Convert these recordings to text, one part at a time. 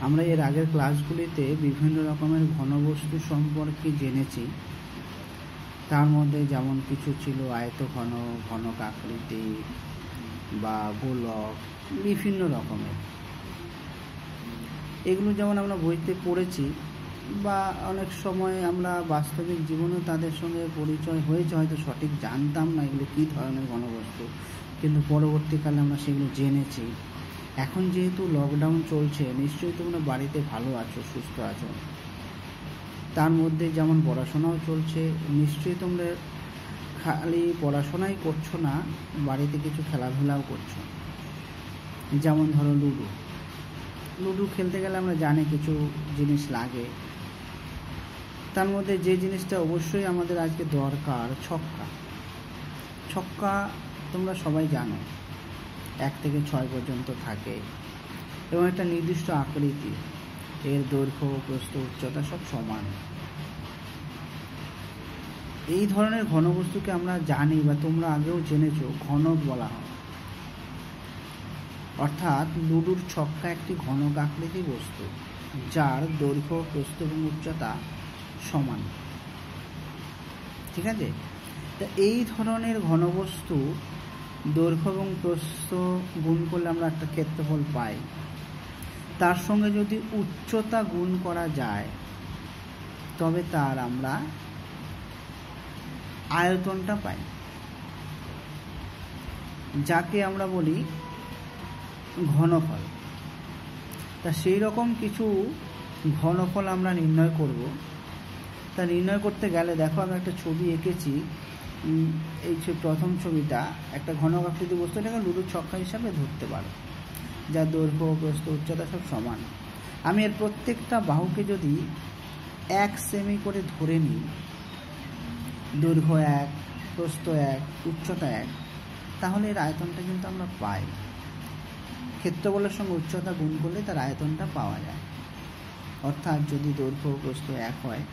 আমরা এর আগের ক্লাসগুলিতে বিভিন্ন রকমের ঘনবস্তু সম্পর্কে জেনেছি। তার মধ্যে যেমন কিছু ছিল আয়তঘন, ঘনক আকৃতি বা গোলক, বিভিন্ন রকমের। এগুলো যেমন আমরা বইতে পড়েছি বা অনেক সময় আমরা বাস্তবিক জীবনেও তাদের সঙ্গে পরিচয় হয়েছে, হয়তো সঠিক জানতাম না এগুলো কী ধরনের ঘনবস্তু, কিন্তু পরবর্তীকালে আমরা সেগুলো জেনেছি। এখন যেহেতু লকডাউন চলছে, নিশ্চয়ই তোমরা বাড়িতে ভালো আছো, সুস্থ আছো। তার মধ্যে যেমন পড়াশোনাও চলছে, নিশ্চয়ই তোমরা খালি পড়াশোনাই করছো না, বাড়িতে কিছু খেলাধুলাও করছো। যেমন ধরো লুডো খেলতে গেলে আমরা জানি কিছু জিনিস লাগে। তার মধ্যে যে জিনিসটা অবশ্যই আমাদের আজকে দরকার, ছক্কা তোমরা সবাই জানো, 1 থেকে 6 পর্যন্ত থাকে এবং একটা নির্দিষ্ট আকৃতি, এর দৈর্ঘ্য, প্রস্থ, উচ্চতা সব সমান। এই ধরনের ঘনবস্তুকে আমরা জানি বা তোমরা আগেও জেনেছো, ঘনক বলা হয়। অর্থাৎ লুডোর ছক্কা একটি ঘনক আকৃতি বস্তু, যার দৈর্ঘ্য, প্রস্থ এবং উচ্চতা সমান। ঠিক আছে? তা এই ধরনের ঘনবস্তু দৈর্ঘ্য এবং প্রস্থ গুণ করলে আমরা একটা ক্ষেত্রফল পাই। তার সঙ্গে যদি উচ্চতা গুণ করা যায় তবে তার আমরা আয়তনটা পাই, যাকে আমরা বলি ঘনফল। তা সেই রকম কিছু ঘনফল আমরা নির্ণয় করব। তা নির্ণয় করতে গেলে দেখো, আমি একটা ছবি এঁকেছি। এই প্রথম ছবিটা একটা ঘনক আকৃতি বস্তু, এটাকে লুডোর ছক্কা হিসাবে ধরতে পারো, যার দৈর্ঘ্য, প্রস্থ, উচ্চতা সব সমান। আমি এর প্রত্যেকটা বাহুকে যদি 1 সেমি করে ধরে নিই, দৈর্ঘ্য 1, প্রস্থ 1, উচ্চতা 1, তাহলে এর আয়তনটা কিন্তু আমরা পাই। ক্ষেত্রফলের সঙ্গে উচ্চতা গুণ করলে তার আয়তনটা পাওয়া যায়। অর্থাৎ যদি দৈর্ঘ্য, প্রস্থ 1 হয়,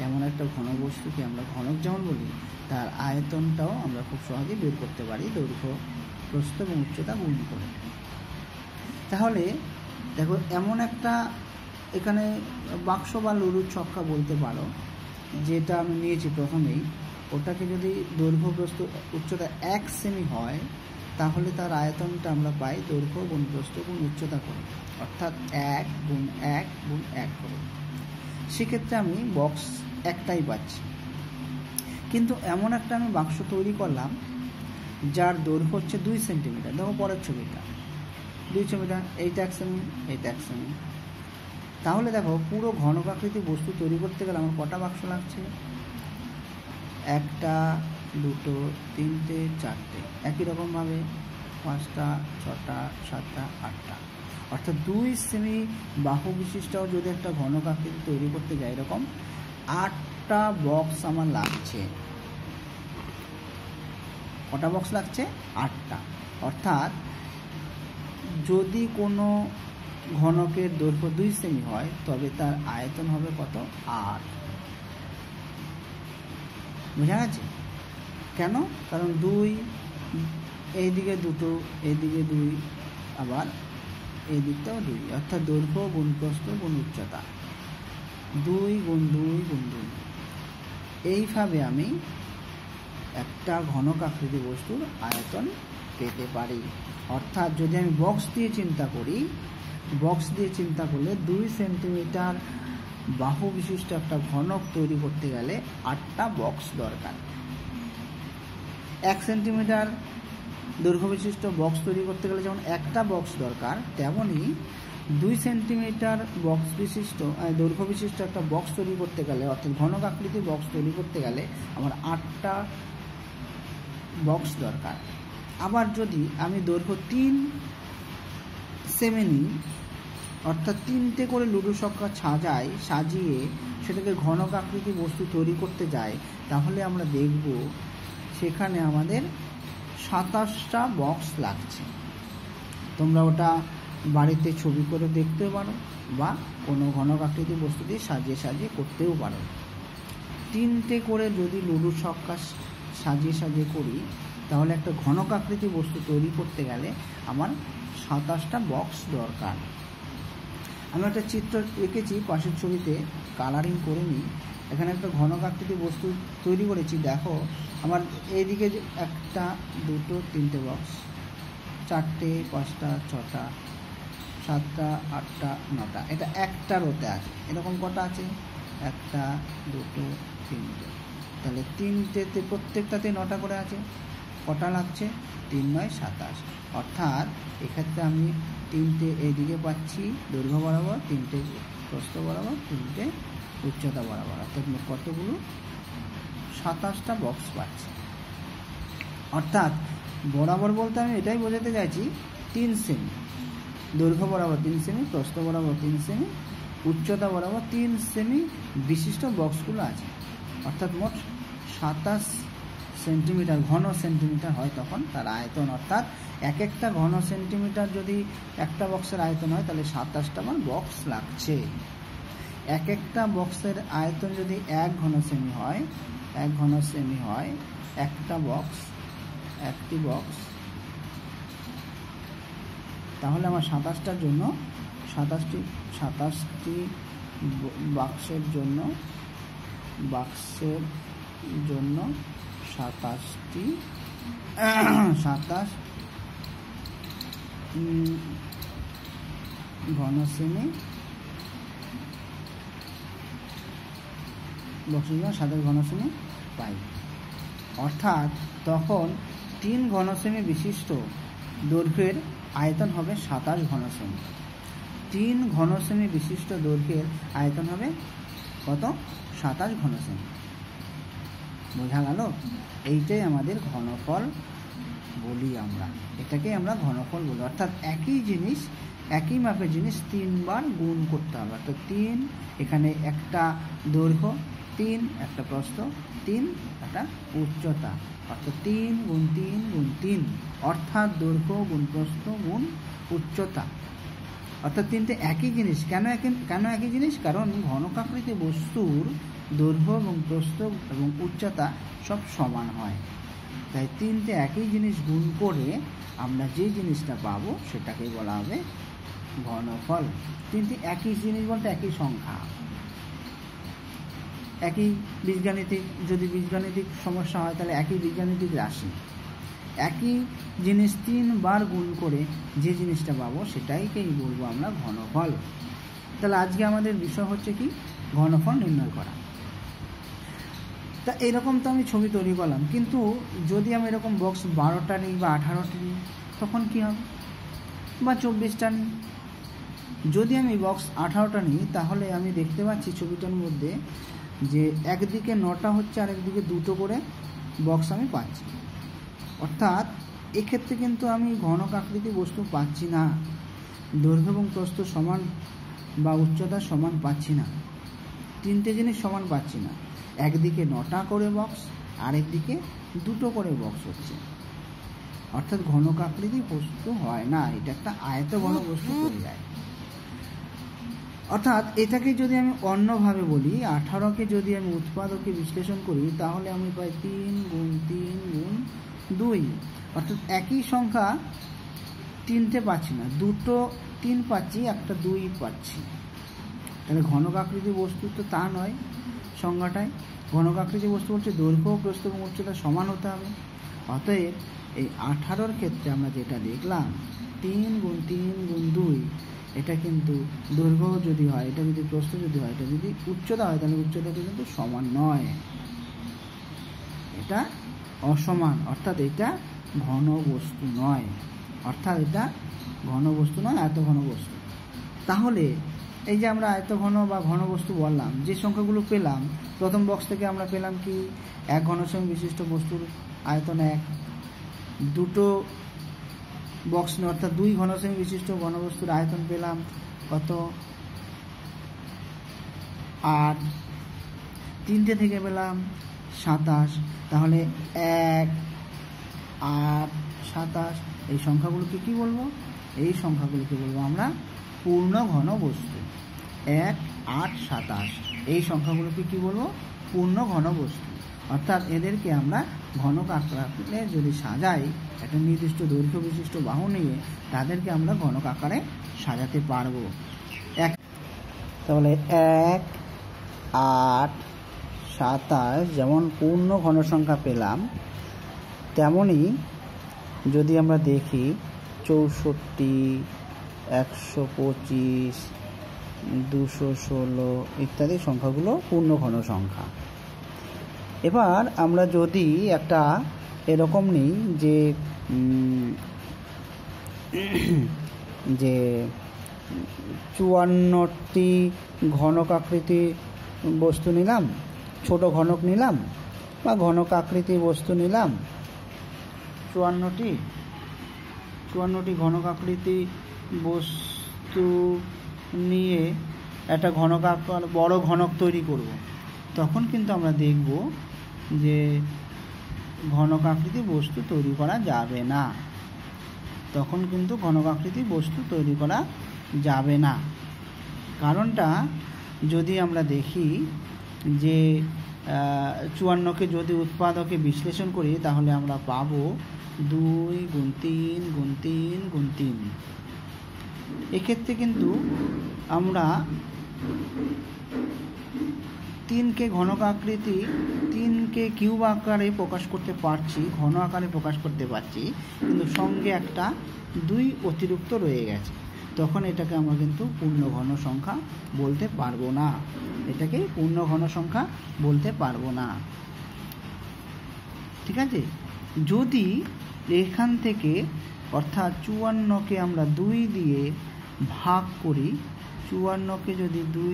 এমন একটা ঘনবস্তুকে আমরা ঘনক যেমন বলি, তার আয়তনটাও আমরা খুব সহজেই বের করতে পারি দৈর্ঘ্য, প্রস্থ এবং উচ্চতা গুণ করে। তাহলে দেখো, এমন একটা এখানে বাক্স বা লুডোর ছক্কা বলতে পারো, যেটা আমি নিয়েছি প্রথমেই, ওটাকে যদি দৈর্ঘ্য, প্রস্থ, উচ্চতা 1 সেমি হয়, তাহলে তার আয়তনটা আমরা পাই দৈর্ঘ্য গুণ প্রস্থ গুণ উচ্চতা করে, অর্থাৎ 1 গুণ 1 গুণ 1 করে। সেক্ষেত্রে আমি বক্স একটাই পাচ্ছি। কিন্তু এমন একটা আমি বাক্স তৈরি করলাম যার দৈর্ঘ্য হচ্ছে 2 সেন্টিমিটার। দেখো পরের ছবিটা, 2 সেন্টিমিটার, এইটা 1 সেমি, এইটা 1 সেমি। তাহলে দেখো, পুরো ঘনক আকৃতি বস্তু তৈরি করতে গেলে আমার কটা বাক্স লাগছে? 1টা, 2টো, 3টে, 4টে, একই রকমভাবে 5টা, 6টা, 7টা, 8টা। অর্থাৎ 2 সেমি বাহু বিশিষ্টও যদি একটা ঘনক আকৃতি তৈরি করতে যাই, এরকম 8টা বক্স আমার লাগছে। কটা বক্স লাগছে? 8টা। অর্থাৎ যদি কোনো ঘনকের দৈর্ঘ্য 2 সেমি হয়, তবে তার আয়তন হবে কত? 8। বোঝা গেছে? কেন? কারণ 2, এইদিকে 2টো, এইদিকে 2, আবার এই দিকটাও 2, অর্থাৎ দৈর্ঘ্য গুণ প্রস্থ গুণ উচ্চতা, 2 গুণ 2 গুণ 2। এইভাবে আমি একটা ঘনক আকৃতি বস্তুর আয়তন পেতে পারি। অর্থাৎ যদি আমি বক্স দিয়ে চিন্তা করি, বক্স দিয়ে চিন্তা করলে 2 সেন্টিমিটার বাহু বিশিষ্ট একটা ঘনক তৈরি করতে গেলে 8টা বক্স দরকার। 1 সেন্টিমিটার দৈর্ঘ্য বিশিষ্ট বক্স তৈরি করতে গেলে যেমন একটা বক্স দরকার, তেমনই 2 সেন্টিমিটার বক্স বিশিষ্ট দৈর্ঘ্য বিশিষ্ট একটা বক্স তৈরি করতে গেলে, অর্থাৎ ঘনক আকৃতির বক্স তৈরি করতে গেলে আমার 8টা বক্স দরকার। আবার যদি আমি দৈর্ঘ্য 3 সেমি নিই, অর্থাৎ 3টে করে লুডো ছক্কা সাজিয়ে সেটাকে ঘনক আকৃতি বস্তু তৈরি করতে যাই, তাহলে আমরা দেখব সেখানে আমাদের 27টা বক্স লাগছে। তোমরা ওটা বাড়িতে ছবি করে দেখতে পারো বা কোনো ঘনক আকৃতি বস্তু দিয়ে সাজিয়ে সাজিয়ে করতেও পারো। 3টে করে যদি লুডো ছক্কা সাজিয়ে সাজিয়ে করি, তাহলে একটা ঘনক আকৃতি বস্তু তৈরি করতে গেলে আমার 27টা বক্স দরকার। আমি একটা চিত্র এঁকেছি পাশের ছবিতে, কালারিং করে নিই। এখানে একটা ঘনক আকৃতি বস্তু তৈরি করেছি। দেখো আমার এইদিকে একটা, দুটো, তিনটে বক্স, চারটে, পাঁচটা, ছটা, সাতটা, আটটা, নটা। এটা একটা রোতে আছে। এরকম কটা আছে? একটা, দুটো, তিনটে। তাহলে তিনটেতে প্রত্যেকটাতে 9টা করে আছে। কটা লাগছে? 3 × 9 = 27। অর্থাৎ এক্ষেত্রে আমি 3টে এইদিকে পাচ্ছি দৈর্ঘ্য বরাবর, 3টে প্রস্থ বরাবর, 3টে উচ্চতা বরাবর। অর্থাৎ কতগুলো? 27টা বক্স পাচ্ছি। অর্থাৎ বরাবর বলতে আমি এটাই বোঝাতে চাইছি 3 সেমি দৈর্ঘ্য বরাবর, 3 সেমি প্রস্থ বরাবর, 3 সেমি উচ্চতা বরাবর 3 সেমি বিশিষ্ট বক্সগুলো আছে। অর্থাৎ মোট 27 সেন্টিমিটার, ঘন সেন্টিমিটার হয় তখন তার আয়তন। অর্থাৎ এক একটা ঘন সেন্টিমিটার যদি একটা বক্সের আয়তন হয় তাহলে 27টা আমার বক্স লাগছে। এক একটা বক্সের আয়তন যদি 1 ঘন সেমি হয়, 1 ঘন সেমি হয় একটা বক্স, একটি বক্স, তাহলে আমার 27টার জন্য 27টি বাক্সের জন্য 27টি 27 ঘন সেমি বক্সের জন্য 27 ঘন সেমি পাই। অর্থাৎ তখন 3 ঘন সেমি বিশিষ্ট দৈর্ঘ্যের আয়তন হবে 27 ঘন সেমি। 3 ঘন সেমি বিশিষ্ট দৈর্ঘ্যের আয়তন হবে কত? 27 ঘন সেমি। বোঝা গেল? এইটাই আমাদের ঘনফল বলি আমরা, এটাকে আমরা ঘনফল বলি। অর্থাৎ একই জিনিস, একই মাপের জিনিস 3 বার গুণ করতে হবে। অর্থাৎ 3, এখানে একটা দৈর্ঘ্য, 3 একটা প্রস্থ, 3 একটা উচ্চতা। অর্থাৎ 3 × 3 × 3, অর্থাৎ দৈর্ঘ্য গুণ প্রস্থ গুণ উচ্চতা। অর্থাৎ 3টে একই জিনিস। কেন একই জিনিস? কারণ ঘনকাকৃতি বস্তুর দৈর্ঘ্য এবং প্রস্থ এবং উচ্চতা সব সমান হয়। তাই 3টে একই জিনিস গুণ করে আমরা যে জিনিসটা পাবো সেটাকে বলা হবে ঘনফল। 3টে একই জিনিস বলতে একই সংখ্যা, একই বীজগাণিতিক, যদি বীজগাণিতিক সমস্যা হয় তাহলে একই বীজগাণিতিক রাশি। একই জিনিস 3 বার গুণ করে যে জিনিসটা পাবো সেটাইকেই বলবো আমরা ঘনফল। তাহলে আজকে আমাদের বিষয় হচ্ছে কি? ঘনফল নির্ণয় করা। তা এরকম তো আমি ছবি তৈরি করলাম, কিন্তু যদি আমি এরকম বক্স 12টা নিই বা 18টা নিই তখন কি হবে? বা 24টা নিই। যদি আমি বক্স 18টা নিই তাহলে আমি দেখতে পাচ্ছি ছবিটার মধ্যে যে একদিকে 9টা হচ্ছে আর একদিকে 2টো করে বক্স আমি পাচ্ছি। অর্থাৎ এক্ষেত্রে কিন্তু আমি ঘনক আকৃতি বস্তু পাচ্ছি না, দৈর্ঘ্য এবং প্রস্থ সমান বা উচ্চতা সমান পাচ্ছি না, 3টে জিনিস সমান পাচ্ছি না। একদিকে 9টা করে বক্স, আরেকদিকে 2টো করে বক্স হচ্ছে। অর্থাৎ ঘনক আকৃতি বস্তু হয় না, এটা একটা আয়ত ঘন বস্তু হয়ে যায়। অর্থাৎ এটাকে যদি আমি অন্যভাবে বলি, 18কে যদি আমি উৎপাদকে বিশ্লেষণ করি তাহলে আমি পাই 3 × 3 × 2। অর্থাৎ একই সংখ্যা 3টে পাচ্ছি না, 2টো 3 পাচ্ছি, একটা 2 পাচ্ছি। তাহলে ঘনক আকৃতি বস্তু তো তা নয়। সংজ্ঞাটায় ঘনক আকৃতি বস্তু বলছে দৈর্ঘ্য, প্রস্থ এবং উচ্চতা সমান হতে হবে। অতএব এই 18র ক্ষেত্রে আমরা যেটা দেখলাম 3 × 3 × 2, এটা কিন্তু দৈর্ঘ্য যদি হয়, এটা যদি প্রস্থ যদি হয়, এটা যদি উচ্চতা হয় তাহলে উচ্চতাটা কিন্তু সমান নয়, এটা অসমান। অর্থাৎ এটা ঘন বস্তু নয়, অর্থাৎ এটা ঘন বস্তু নয়, আয়ত ঘন বস্তু। তাহলে এই যে আমরা আয়ত ঘন বা ঘন বস্তু বললাম, যে সংখ্যাগুলো পেলাম প্রথম বক্স থেকে আমরা পেলাম কি? 1 ঘন সেমি বিশিষ্ট বস্তুর আয়তন 1, 2টো বক্স নিয়ে অর্থাৎ 2 ঘন সেমি বিশিষ্ট ঘনবস্তুর আয়তন পেলাম কত? 8, 3টে থেকে পেলাম 27। তাহলে 1, 8, 27 এই সংখ্যাগুলোকে কি বলবো? এই সংখ্যাগুলোকে বলবো আমরা পূর্ণ ঘন বস্তু। 1, 8, 27 এই সংখ্যাগুলোকে কি বলবো? পূর্ণ ঘন বস্তু। অর্থাৎ এদেরকে আমরা ঘনক আকারে যদি সাজাই, একটা নির্দিষ্ট দৈর্ঘ্য বিশিষ্ট বাহু নিয়ে তাদেরকে আমরা ঘনক আকারে সাজাতে পারবো। তাহলে 1, 8, 27 যেমন পূর্ণ ঘন সংখ্যা পেলাম, তেমনি যদি আমরা দেখি 64, 125, 216 ইত্যাদি সংখ্যাগুলো পূর্ণ ঘন সংখ্যা। এবার আমরা যদি একটা এরকম নিই যে 54টি ঘনক আকৃতি বস্তু নিলাম, ছোট ঘনক নিলাম বা ঘনক আকৃতি বস্তু নিলাম, 54টি ঘনক আকৃতি বস্তু নিয়ে একটা ঘনক আকার বড় ঘনক তৈরি করব। তখন কিন্তু আমরা দেখব যে ঘনক আকৃতি বস্তু তৈরি করা যাবে না, তখন কিন্তু ঘনক আকৃতি বস্তু তৈরি করা যাবে না। কারণটা যদি আমরা দেখি যে 54কে যদি উৎপাদকে বিশ্লেষণ করি তাহলে আমরা পাবো 2 × 3 × 3 × 3। এক্ষেত্রে কিন্তু আমরা 3কে ঘনক আকৃতি 3কে কিউব আকারে প্রকাশ করতে পারছি, ঘন আকারে প্রকাশ করতে পারছি, কিন্তু সঙ্গে একটা 2 অতিরিক্ত রয়ে গেছে। তখন এটাকে আমরা কিন্তু পূর্ণ ঘন সংখ্যা বলতে পারবো না, এটাকে পূর্ণ ঘন সংখ্যা বলতে পারবো না। ঠিক আছে? যদি এখান থেকে অর্থাৎ 54কে আমরা 2 দিয়ে ভাগ করি, 54কে যদি 2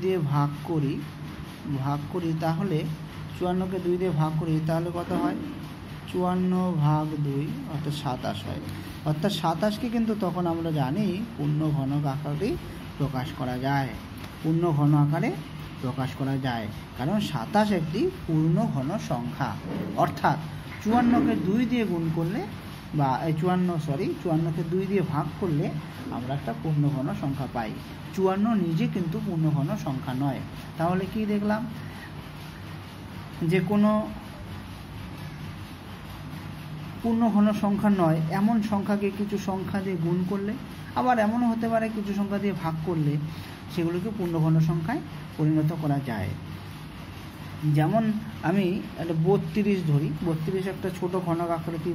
দিয়ে ভাগ করি তাহলে 54কে 2 দিয়ে ভাগ করি তাহলে কত হয়? 54/2 অর্থাৎ 27 হয়। অর্থাৎ 27কে কিন্তু তখন আমরা জানি পূর্ণ ঘনক আকারে প্রকাশ করা যায়, পূর্ণ ঘন আকারে প্রকাশ করা যায়, কারণ 27 একটি পূর্ণ ঘন সংখ্যা। অর্থাৎ 54কে 2 দিয়ে গুণ করলে বা 54কে 2 দিয়ে ভাগ করলে আমরা একটা পূর্ণ ঘন সংখ্যা পাই। 54 নিজে কিন্তু পূর্ণ ঘন সংখ্যা নয়। তাহলে কি দেখলাম? যে কোনো পূর্ণ ঘন সংখ্যা নয় এমন সংখ্যাকে কিছু সংখ্যা দিয়ে গুণ করলে, আবার এমনও হতে পারে কিছু সংখ্যা দিয়ে ভাগ করলে সেগুলোকে পূর্ণ ঘন সংখ্যায় পরিণত করা যায়। যেমন আমি একটা 32 ধরি, 32 একটা ছোট ঘনক আকৃতি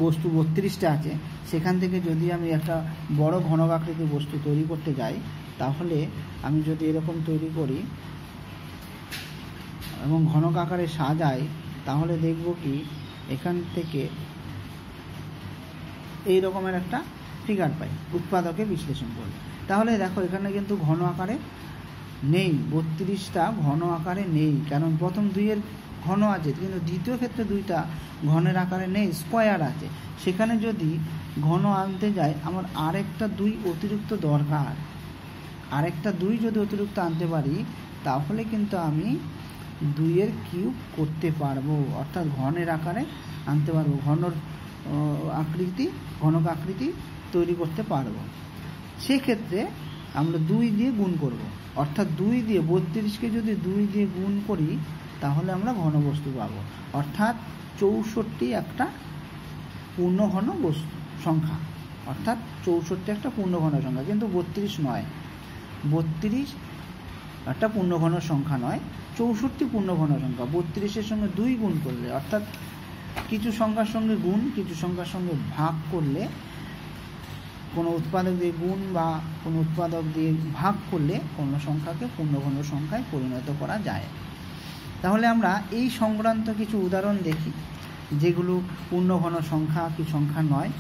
বস্তু 32টা আছে, সেখান থেকে যদি আমি একটা বড় ঘনক আকৃতি বস্তু তৈরি করতে যাই তাহলে আমি যদি এরকম তৈরি করি এবং ঘনক আকারে সাজাই তাহলে দেখব কি এখান থেকে এই রকমের একটা ফিগার পাই উৎপাদকে বিশ্লেষণ করলে। তাহলে দেখো এখানে কিন্তু ঘন আকারে নেই, 32টা ঘন আকারে নেই, কারণ প্রথম 2-এর ঘন আছে কিন্তু দ্বিতীয় ক্ষেত্রে 2টা ঘনের আকারে নেই, স্কোয়ার আছে। সেখানে যদি ঘন আনতে যাই আমার আরেকটা 2 অতিরিক্ত দরকার, আরেকটা 2 যদি অতিরিক্ত আনতে পারি তাহলে কিন্তু আমি 2-এর কিউব করতে পারবো, অর্থাৎ ঘনের আকারে আনতে পারবো, ঘনক আকৃতি তৈরি করতে পারবো। সেক্ষেত্রে আমরা 2 দিয়ে গুণ করব, অর্থাৎ 2 দিয়ে 32কে যদি 2 দিয়ে গুণ করি তাহলে আমরা ঘনবস্তু পাবো, অর্থাৎ 64 একটা পূর্ণ ঘন বস্তু সংখ্যা, অর্থাৎ 64 একটা পূর্ণ ঘন সংখ্যা, কিন্তু 32 নয়। 32 একটা পূর্ণ ঘন সংখ্যা নয়, 64 পূর্ণ ঘন সংখ্যা। 32-এর সঙ্গে 2 গুণ করলে, অর্থাৎ কিছু সংখ্যার সঙ্গে গুণ কিছু সংখ্যার সঙ্গে ভাগ করলে, কোনো উৎপাদক দিয়ে গুণ বা কোনো উৎপাদক দিয়ে ভাগ করলে কোনো সংখ্যাকে পূর্ণ ঘন সংখ্যায় পরিণত করা যায়। তাহলে আমরা এই সংক্রান্ত কিছু উদাহরণ দেখি যেগুলো পূর্ণ ঘন সংখ্যা কি সংখ্যা নয়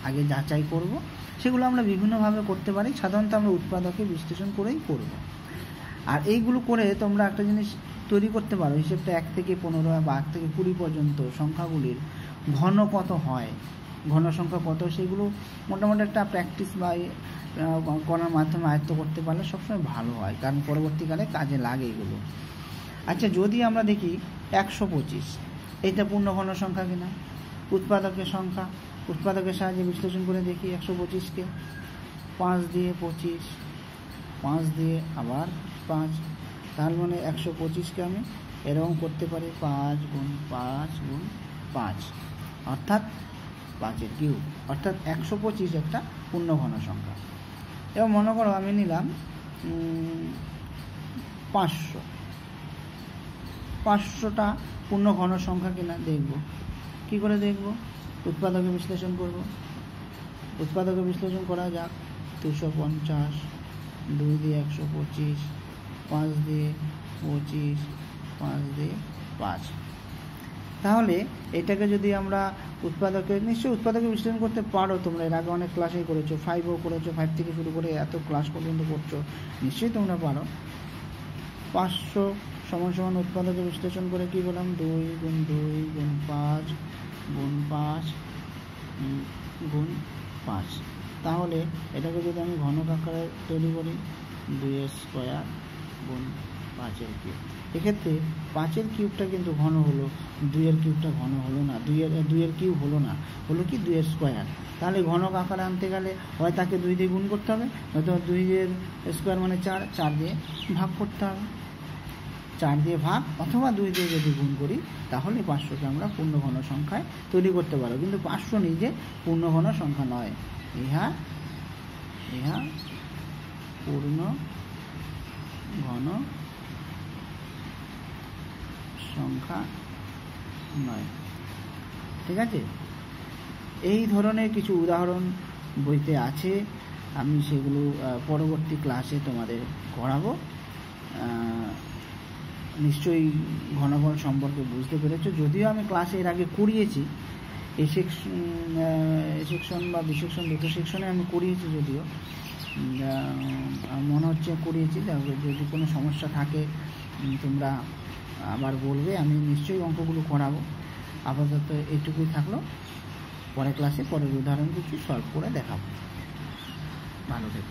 আগে যাচাই করব। সেগুলো আমরা বিভিন্নভাবে করতে পারি, সাধারণত আমরা উৎপাদকে বিশ্লেষণ করেই করব। আর এইগুলো করে তোমরা একটা জিনিস তৈরি করতে পারো, হিসেবটা 1 থেকে 15 বা 1 থেকে 20 পর্যন্ত সংখ্যাগুলির ঘন কত হয়, ঘন সংখ্যা কত, সেগুলো মোটামুটি একটা প্র্যাকটিস বা করার মাধ্যমে আয়ত্ত করতে পারলে সবসময় ভালো হয়, কারণ পরবর্তীকালে কাজে লাগে এগুলো। আচ্ছা, যদি আমরা দেখি 125, এইটা পূর্ণ ঘন সংখ্যা কিনা, উৎপাদকের সংখ্যা, উৎপাদকের সাহায্যে বিশ্লেষণ করে দেখি 125কে 5 দিয়ে 25, 5 দিয়ে আবার 5, তার মানে 125কে আমি এরকম করতে পারি 5 × 5 × 5, অর্থাৎ 5-এর কিউব, অর্থাৎ 125 একটা পূর্ণ ঘন সংখ্যা। এবার মনে করো আমি নিলাম 500, 500টা পূর্ণ ঘন সংখ্যা কিনা দেখব। কি করে দেখব? উৎপাদকে বিশ্লেষণ করব। উৎপাদকে বিশ্লেষণ করা যাক। 250, 2 দিয়ে 125, 5 দিয়ে 25, 5 দিয়ে 5। তাহলে এটাকে যদি আমরা উৎপাদকে, নিশ্চয়ই উৎপাদকে বিশ্লেষণ করতে পারো তোমরা, এর আগে অনেক ক্লাসেই করেছো, 5ও করেছো, 5 থেকে শুরু করে এত ক্লাস পর্যন্ত করছো, নিশ্চয়ই তোমরা পারো। 500 সমান সমান উৎপাদকে বিশ্লেষণ করে কি বললাম? 2 গুণ 2 গুণ 5 গুণ 5 গুণ 5। তাহলে এটাকে যদি আমি ঘনক আকারে তৈরি করি, 2 স্কোয়ার গুণ 5 কিউব। এক্ষেত্রে 5 কিউবটা কিন্তু ঘন হলো, 2 কিউবটা ঘন হলো না, 2 কিউব হলো না, হলো কি 2 স্কোয়ার। তাহলে ঘনক আকারে আনতে গেলে হয় তাকে 2 দিয়ে গুণ করতে হবে, হয়তো 2 স্কোয়ার মানে 4, 4 দিয়ে ভাগ করতে হবে, 4 দিয়ে ভাগ, অথবা 2 দিয়ে যদি গুণ করি তাহলে 500কে আমরা পূর্ণ ঘন সংখ্যায় তৈরি করতে পারবো। কিন্তু 500 নিজে পূর্ণ ঘন সংখ্যা নয়, ইহা পূর্ণ ঘন সংখ্যা নয়। ঠিক আছে? এই ধরনের কিছু উদাহরণ বইতে আছে, আমি সেগুলো পরবর্তী ক্লাসে তোমাদের করাবো। নিশ্চয়ই ঘনফল সম্পর্কে বুঝতে পেরেছো। যদিও আমি ক্লাসে এর আগে করিয়েছি, এই সেকশন বা বিসেকশন, দুটো সেকশনে আমি করিয়েছি, যদিও মনে হচ্ছে করিয়েছি। যদি কোনো সমস্যা থাকে তোমরা আবার বলবে, আমি নিশ্চয়ই অঙ্কগুলো করাবো। আপাতত এইটুকুই থাকলো, পরের ক্লাসে পরের উদাহরণ কিছু সলভ করে দেখাবো। ভালো থেকো।